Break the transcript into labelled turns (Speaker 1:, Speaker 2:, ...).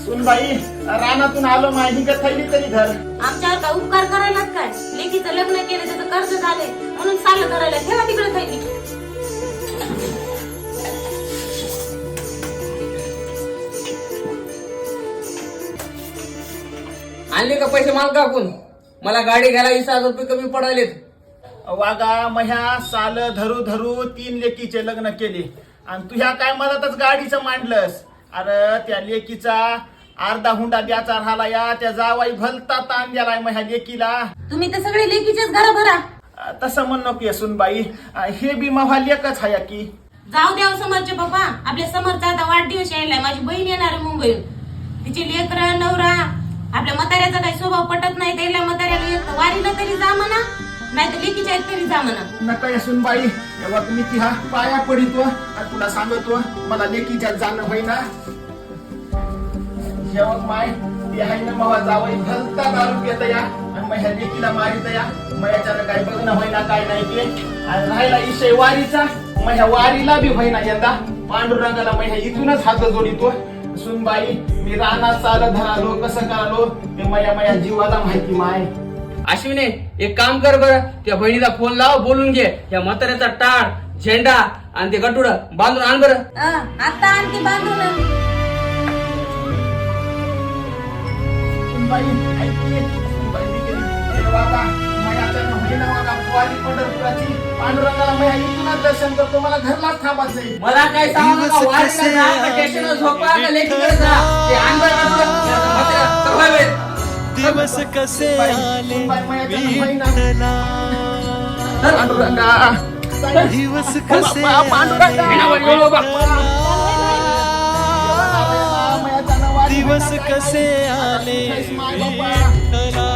Speaker 1: सुनबाई रानातून आलो माहिती का थैली तरी धर.
Speaker 2: आमच्यावर काय उपकार करायलाच काय? लेकीचं लग्न केलं त्याचं कर्ज झाले म्हणून साल धरायला ठेवा तिकडे थैली.
Speaker 3: आणले का पैसे माल काकून? मला गाडी घ्यायला 20,000 रुपये कमी पडालेत.
Speaker 1: वागा मह्या साल धरू धरू 3 लेकीचे लग्न केले आणि तुझ्या काय मधातच गाडीचं मांडलंस. अरे त्या लेकीचा अर्धा हुंडा द्याचा राहिला या त्या जावाई भलता ताण द्यालाय माझ्या लेकीला.
Speaker 2: तुम्ही तर सगळे लेकीचेच घर भरा.
Speaker 1: तसं म्हण नको सुनबाई, हे बी महा लेकच हाया की.
Speaker 2: जाऊ द्या समोरचे पप्पा, आपल्या समोरचा आता वाढदिवस यायलाय. माझी बहीण येणार आहे मुंबईहून. तिचे लेकरा नवरा आपल्या म्हाताऱ्याचा काही स्वभाव पटत नाही. त्याला म्हाताऱ्याला वारीला तरी जा म्हणा, नाही तर लेकीच्या आहेत तरी जा म्हणा.
Speaker 1: नका या सुनबाई, तेव्हा तुम्ही तिहा पाया पडितो आणि तुला सांगतो मला लेकीच्या जाणं होईना. जेव्हा माय ती आहे ना मवा जावई भलता दारू पित या आणि माझ्या लेकीला मारित या. माझ्याच्यानं काय बघणं होईना काय नाही ते. आणि राहिला विषय वारीचा, माझ्या वारीला बी होईना यंदा. पांडुरंगाला माझ्या इथूनच हात जोडितो. सुनबाई मी रानात चालत धरालो कसं करालो ते माझ्या जीवाला माहिती माय.
Speaker 3: अश्विने एक काम कर बरं, त्या बहिणीला फोन लाव, बोलून घे. या म्हाताऱ्याचा टाळ झेंडा आणि ते गटुड बांधून आण बरं.
Speaker 2: आता आणखी बांधून
Speaker 1: सुनबाई ऐकली. सुनबाई मी गेली. हे बाबा माझ्याच्यानं होईना बघा वारी पंढरपुराची. पांडुरंगाला माझ्या इथूनच दर्शन करतो. मला घरलाच थांबायचंय.
Speaker 3: मला काय सांगू नका, वारीला जा का स्टेशनवर झोपा का लेकीकडे जा. ते आण बरं गटुडं. या म्हाताऱ्याला कवा वेळ.
Speaker 4: दिवस कसे आले विठ्ठला,
Speaker 1: पांडुरंगा
Speaker 4: दिवस कसे दिवस कसे आले विठ्ठला.